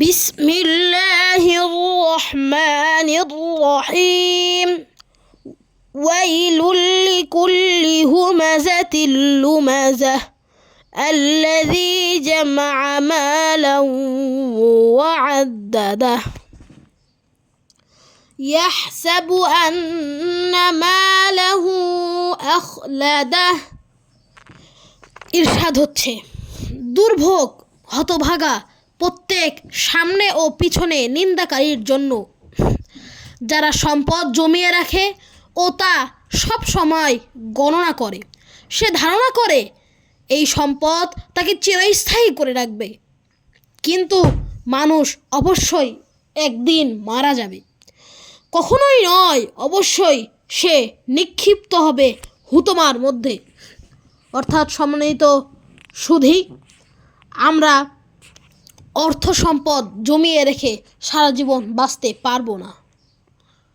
বিসমিল্লাহির রহমানির রহিম ওয়াইলুল লিকুল্লি হুমাযাতিল লুমাযাহ আল্লাযী জামা'a মালান ওয়া 'আদ্দাদাহ ইয়াহসাবু আন্না মালাহু আখলাদাহ। ইরশাদ হচ্ছে, দুর্ভোগ হতভাগা প্রত্যেক সামনে ও পিছনে নিন্দাকারীর জন্য, যারা সম্পদ জমিয়ে রাখে ও তা সব সময় গণনা করে। সে ধারণা করে এই সম্পদ তাকে চিরস্থায়ী করে রাখবে, কিন্তু মানুষ অবশ্যই একদিন মারা যাবে। কখনোই নয়, অবশ্যই সে নিক্ষিপ্ত হবে হুতমার মধ্যে। অর্থাৎ সম্মানিত সুধী, আমরা অর্থ সম্পদ জমিয়ে রেখে সারা জীবন বাঁচতে পারবো না।